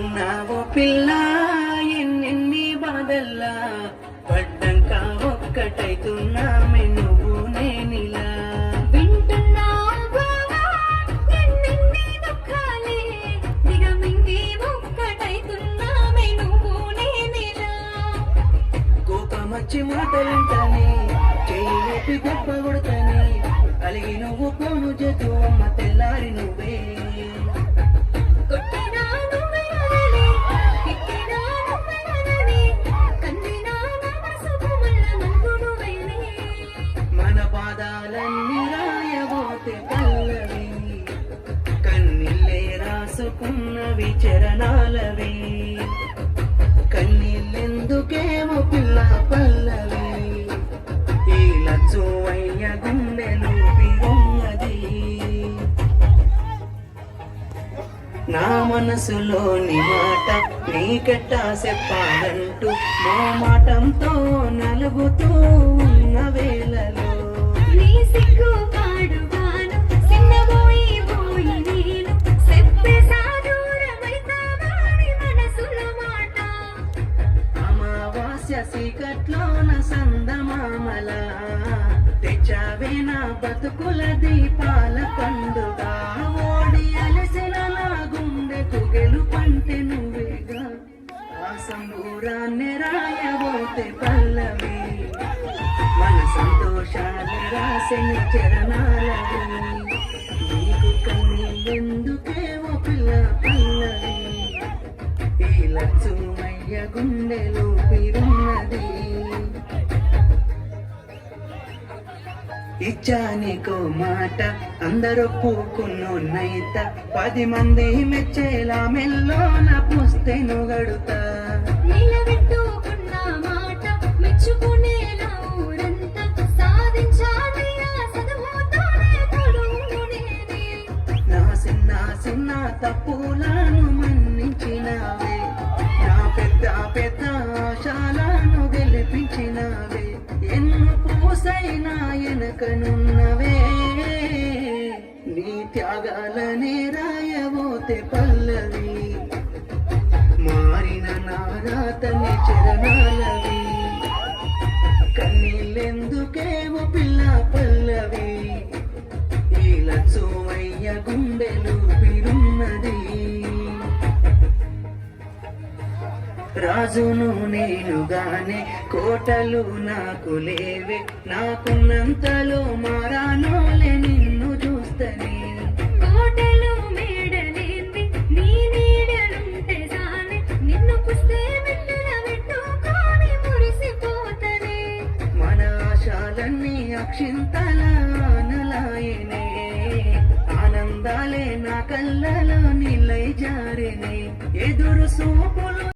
వింటున్నావో పిల్ల ఎన్నెన్ని బాధల్లా పడ్డంక ఒక్కటైతున్నామే నువ్వు నేనిలా కోపమచ్చి మాటలుంటానే చెయ్యి దెబ్బ కొడతానే అలిగి నువ్వు పోను జతు అమ్మ తెల్లారి నువ్వే మన పాదాలన్నీ రాయబోతే పల్లవి కన్నీళ్ళే రాసుకున్నవి చరణాలవి కన్నీళ్ళెందుకేమో పిల్ల పల్లవి ఈ లచ్చు అయ్య గుండెలు పిరున్నది నా మనసులోని మాట నీకెట్టా చెప్పాలంటూ మోమాటంతో నలుగుతూ ఉన్న వేళలో నీ సిగ్గు పాడుగాను చిన్నబోయి పోయి నేను చెప్పేసాను రమైతావాని మనసుల మాట అమావాస్య సీకట్లోన సందమామల తెచ్చావే నా బతుకుల దీపాల పండుగ ఓడి అలసిన నా గుండెకు గెలుపంటే నువ్వేగా ఆ సంబూరాన్ని రాయబోతే పల్లవి మన సంతోషాలు రాసిన చరణాలవి నీకు కన్నీళ్ళెందుకేవో పిల్ల పల్లవి ఈ లచ్చు అయ్య గుండెలో పిరున్నది ఇచ్చానికో మాట అందరొప్పుకున్నోన్నైత 10 మంది మెచ్చేలా మెల్లోన పుస్తెను గడుతా నిలబెట్టుకున్న మాట మెచ్చుకునేలా ఊరంతా సాధించాలయ్యా చదువుతోనే తొడుగు నేనే నా చిన్న చిన్న తప్పులను మన్నించినావే నా పెద్ద పెద్ద ఆశలను గెలిపించినావే ఎన్ను పూసైనా ఎనకనున్నవే నీ త్యాగాలనే రాయబోతే పల్లవి మారిన నా రాతని చరణాలవి కన్నీళ్ళెందుకేమో పిల్ల పల్లవి ఈ లచ్చోమయ్య గుండెలు పిరున్నది రాజును నేనుగానే కోటలు నాకు లేవే నాకున్నంతలో మారానోలే నిన్ను చూస్తనే కోటలు మేడలేంది నీ నీడలుంటే జానే నిన్ను పుస్తే వెన్నెల పెట్టుకొని మురిసిపోతనే మన ఆశాలన్నీ అక్షింతల ఆనలాయనే ఆనందాలే నా కళ్ళలో నిలై జారినే ఎదురు సూపులు